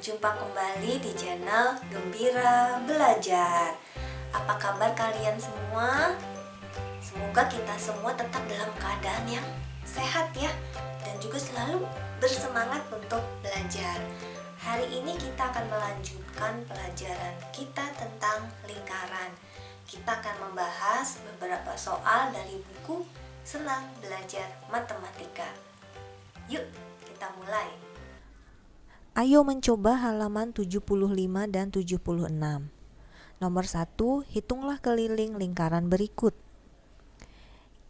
Berjumpa kembali di channel Gembira Belajar. Apa kabar kalian semua? Semoga kita semua tetap dalam keadaan yang sehat ya, dan juga selalu bersemangat untuk belajar. Hari ini kita akan melanjutkan pelajaran kita tentang lingkaran. Kita akan membahas beberapa soal dari buku Senang Belajar Matematika. Yuk, kita mulai. Ayo mencoba halaman 75 dan 76. Nomor 1, hitunglah keliling lingkaran berikut.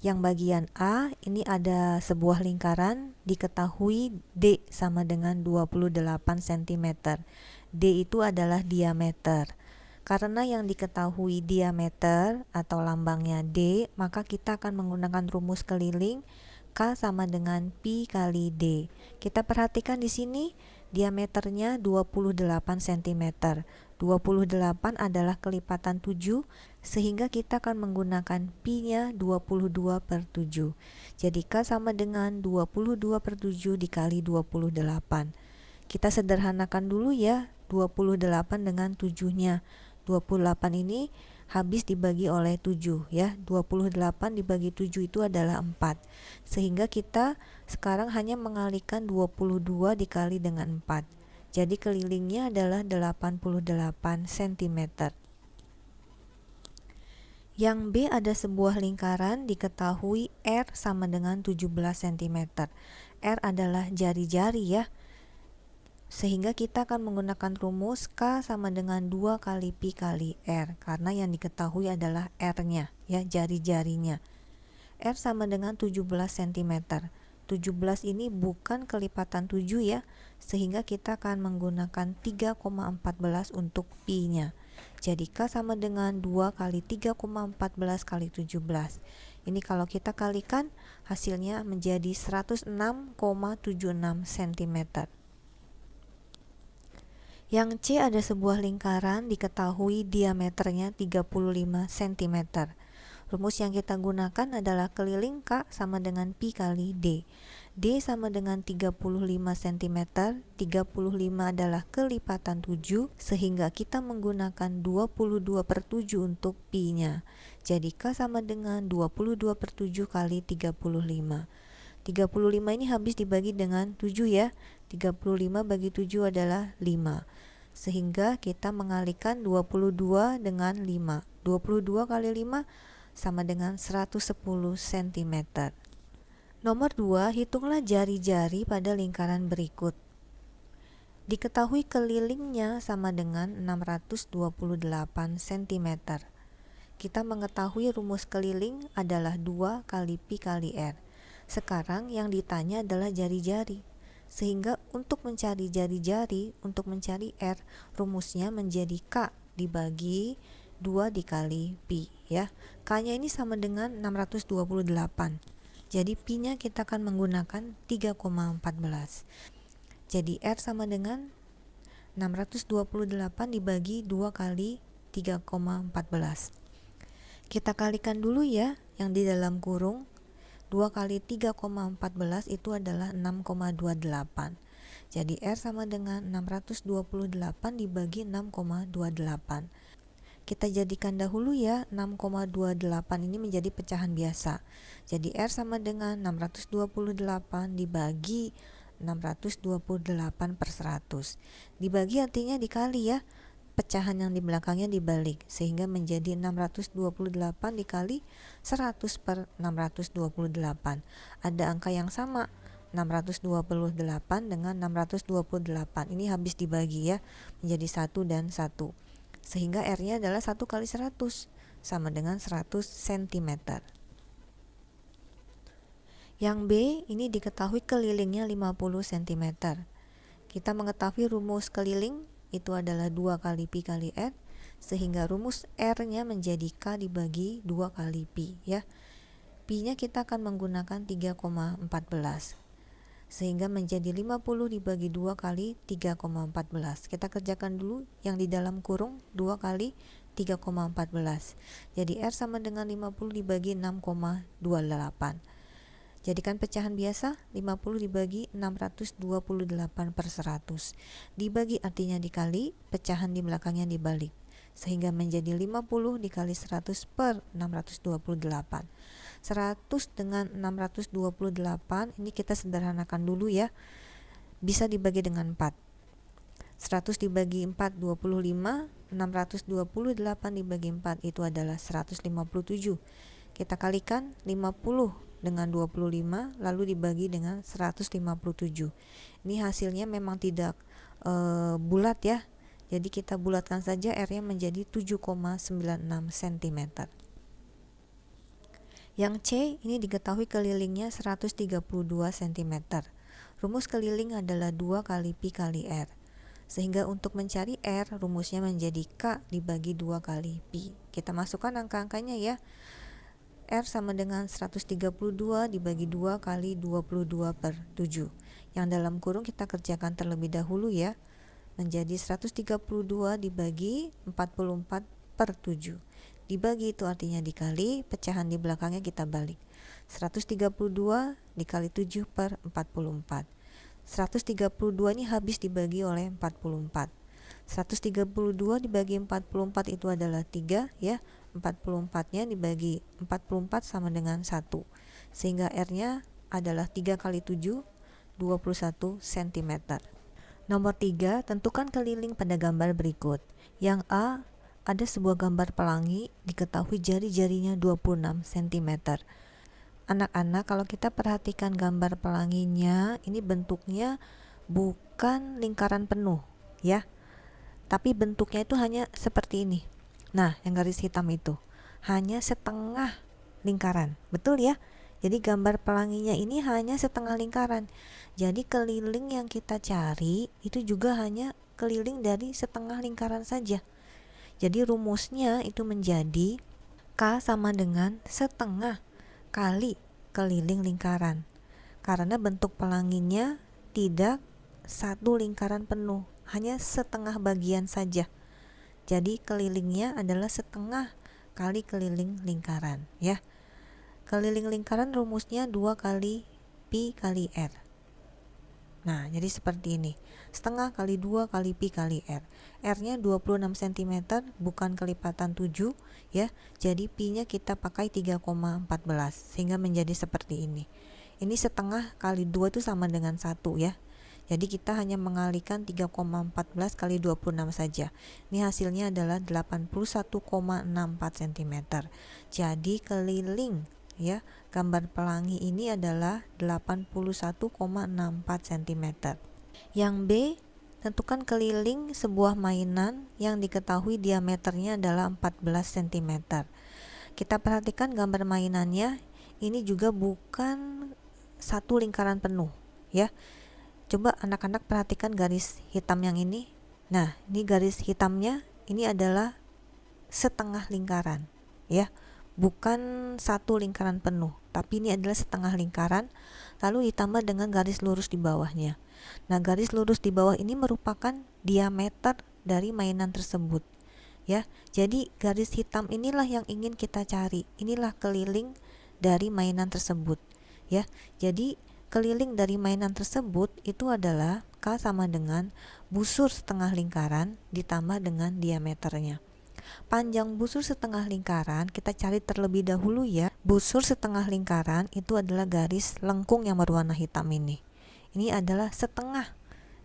Yang bagian A, ini ada sebuah lingkaran, diketahui D sama dengan 28 cm. D itu adalah diameter. Karena yang diketahui diameter atau lambangnya D, maka kita akan menggunakan rumus keliling K sama dengan Pi kali D. Kita perhatikan di sini diameternya 28 cm. 28 adalah kelipatan 7, sehingga kita akan menggunakan Pi-nya 22/7. Jadi K sama dengan 22/7 dikali 28. Kita sederhanakan dulu ya, 28 dengan 7-nya. 28 ini habis dibagi oleh 7 ya. 28 dibagi 7 itu adalah 4. Sehingga kita sekarang hanya mengalihkan 22 dikali dengan 4. Jadi kelilingnya adalah 88 cm. Yang B, ada sebuah lingkaran, diketahui R sama dengan 17 cm. R adalah jari-jari ya. Sehingga kita akan menggunakan rumus K sama dengan 2 kali Pi kali R, karena yang diketahui adalah R-nya ya, jari-jarinya. R sama dengan 17 cm. 17 ini bukan kelipatan 7 ya, sehingga kita akan menggunakan 3,14 untuk Pi-nya. Jadi K sama dengan 2 kali 3,14 kali 17. Ini kalau kita kalikan hasilnya menjadi 106,76 cm. Yang C, ada sebuah lingkaran, diketahui diameternya 35 cm. Rumus yang kita gunakan adalah keliling K sama dengan Pi kali D. D sama dengan 35 cm. 35 adalah kelipatan 7, sehingga kita menggunakan 22/7 untuk Pi-nya. Jadi K sama dengan 22/7 kali 35. 35 ini habis dibagi dengan 7 ya. 35 bagi 7 adalah 5. Sehingga kita mengalihkan 22 dengan 5. 22 kali 5 sama dengan 110 cm. Nomor 2, hitunglah jari-jari pada lingkaran berikut. Diketahui kelilingnya sama dengan 628 cm. Kita mengetahui rumus keliling adalah 2 kali Pi kali R. Sekarang yang ditanya adalah jari-jari. Sehingga untuk mencari jari-jari, untuk mencari R, rumusnya menjadi K dibagi 2 dikali Pi ya. K-nya ini sama dengan 628. Jadi Pi-nya kita akan menggunakan 3,14. Jadi R sama dengan 628 dibagi 2 kali 3,14. Kita kalikan dulu ya, yang di dalam kurung. 2 kali 3,14 itu adalah 6,28. Jadi R sama dengan 628 dibagi 6,28. Kita jadikan dahulu ya, 6,28 ini menjadi pecahan biasa. Jadi R sama dengan 628 dibagi 628/100. Dibagi artinya dikali ya. Pecahan yang di belakangnya dibalik, sehingga menjadi 628 dikali 100/628. Ada angka yang sama, 628 dengan 628. Ini habis dibagi ya, menjadi 1 dan 1. Sehingga R-nya adalah 1 kali 100, sama dengan 100 cm. Yang B, ini diketahui kelilingnya 50 cm. Kita mengetahui rumus keliling itu adalah 2 kali Pi kali R, sehingga rumus R-nya menjadi K dibagi 2 kali Pi ya. Pi-nya kita akan menggunakan 3,14. Sehingga menjadi 50 dibagi 2 kali 3,14. Kita kerjakan dulu yang di dalam kurung, 2 kali 3,14. Jadi R sama dengan 50 dibagi 6,28. Jadikan pecahan biasa, 50 dibagi 628 per 100. Dibagi artinya dikali, pecahan di belakangnya dibalik. Sehingga menjadi 50 dikali 100 per 628. 100 dengan 628, ini kita sederhanakan dulu ya. Bisa dibagi dengan 4. 100 dibagi 4, 25. 628 dibagi 4 itu adalah 157. Kita kalikan 50 dengan 25 lalu dibagi dengan 157. Ini hasilnya memang tidak bulat ya. Jadi kita bulatkan saja R-nya menjadi 7,96 cm. Yang C ini diketahui kelilingnya 132 cm. Rumus keliling adalah 2 kali pi kali R. Sehingga untuk mencari R, rumusnya menjadi K dibagi 2 kali pi. Kita masukkan angka-angkanya ya. R sama dengan 132 dibagi 2 kali 22 per 7. Yang dalam kurung kita kerjakan terlebih dahulu ya. Menjadi 132 dibagi 44 per 7. Dibagi itu artinya dikali, pecahan di belakangnya kita balik. 132 dikali 7 per 44. 132 ini habis dibagi oleh 44. 132 dibagi 44 itu adalah 3 ya. 44-nya dibagi 44 sama dengan 1. Sehingga R-nya adalah 3 kali 7, 21 cm. Nomor 3, tentukan keliling pada gambar berikut. Yang A, ada sebuah gambar pelangi, diketahui jari-jarinya 26 cm. Anak-anak, kalau kita perhatikan gambar pelanginya, ini bentuknya bukan lingkaran penuh ya. Tapi bentuknya itu hanya seperti ini. Nah, yang garis hitam itu hanya setengah lingkaran. Betul ya? Jadi gambar pelanginya ini hanya setengah lingkaran. Jadi keliling yang kita cari itu juga hanya keliling dari setengah lingkaran saja. Jadi rumusnya itu menjadi K sama dengan setengah kali keliling lingkaran. Karena bentuk pelanginya tidak satu lingkaran penuh, hanya setengah bagian saja. Jadi kelilingnya adalah setengah kali keliling lingkaran ya. Keliling lingkaran rumusnya 2 kali pi kali R. Nah, jadi seperti ini. Setengah kali 2 kali pi kali R. R-nya 26 cm, bukan kelipatan 7 ya. Jadi pi-nya kita pakai 3,14 sehingga menjadi seperti ini. Ini setengah kali 2 itu sama dengan 1 ya. Jadi kita hanya mengalihkan 3,14 kali 26 saja. Ini hasilnya adalah 81,64 cm. Jadi keliling ya, gambar pelangi ini adalah 81,64 cm. Yang B, tentukan keliling sebuah mainan yang diketahui diameternya adalah 14 cm. Kita perhatikan gambar mainannya, ini juga bukan satu lingkaran penuh ya. Coba anak-anak perhatikan garis hitam yang ini. Nah, ini garis hitamnya ini adalah setengah lingkaran ya. Bukan satu lingkaran penuh, tapi ini adalah setengah lingkaran lalu ditambah dengan garis lurus di bawahnya. Nah, garis lurus di bawah ini merupakan diameter dari mainan tersebut ya. Jadi garis hitam inilah yang ingin kita cari. Inilah keliling dari mainan tersebut ya. Jadi keliling dari mainan tersebut itu adalah K sama dengan busur setengah lingkaran ditambah dengan diameternya. Panjang busur setengah lingkaran kita cari terlebih dahulu ya. Busur setengah lingkaran itu adalah garis lengkung yang berwarna hitam ini. Ini adalah setengah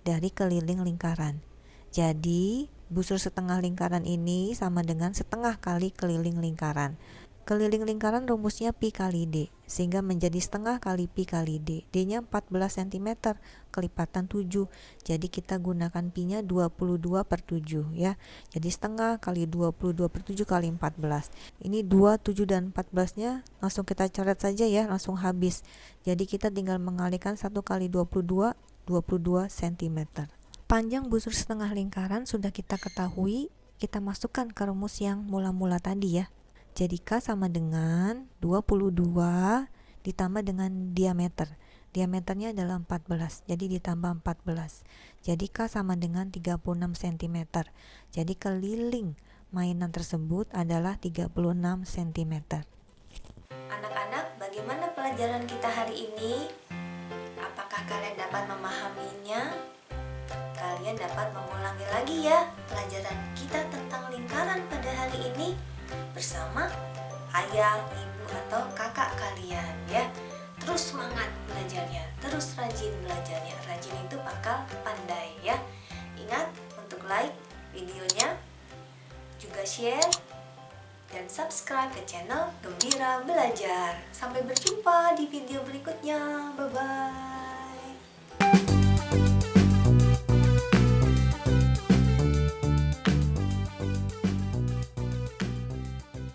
dari keliling lingkaran. Jadi busur setengah lingkaran ini sama dengan setengah kali keliling lingkaran. Keliling lingkaran rumusnya pi kali D, sehingga menjadi setengah kali pi kali D. D-nya 14 cm, kelipatan 7. Jadi kita gunakan pi-nya 22 per 7 ya. Jadi setengah kali 22 per 7 kali 14. Ini 2, 7 dan 14-nya langsung kita coret saja ya, langsung habis. Jadi kita tinggal mengalihkan 1 kali 22, 22 cm. Panjang busur setengah lingkaran sudah kita ketahui, kita masukkan ke rumus yang mula-mula tadi ya. Jadi K sama dengan 22 ditambah dengan diameter. Diameternya adalah 14, jadi ditambah 14. Jadi K sama dengan 36 cm. Jadi keliling mainan tersebut adalah 36 cm. Anak-anak, bagaimana pelajaran pelajaran kita hari ini? Apakah kalian dapat memahaminya? Kalian dapat mengulangi lagi ya pelajaran kita tentang lingkaran pada hari ini bersama ayah, ibu, atau kakak kalian ya. Terus semangat belajarnya, terus rajin belajarnya. Rajin itu pangkal pandai ya. Ingat untuk like videonya, juga share dan subscribe ke channel Gembira Belajar. Sampai berjumpa di video berikutnya. Bye-bye.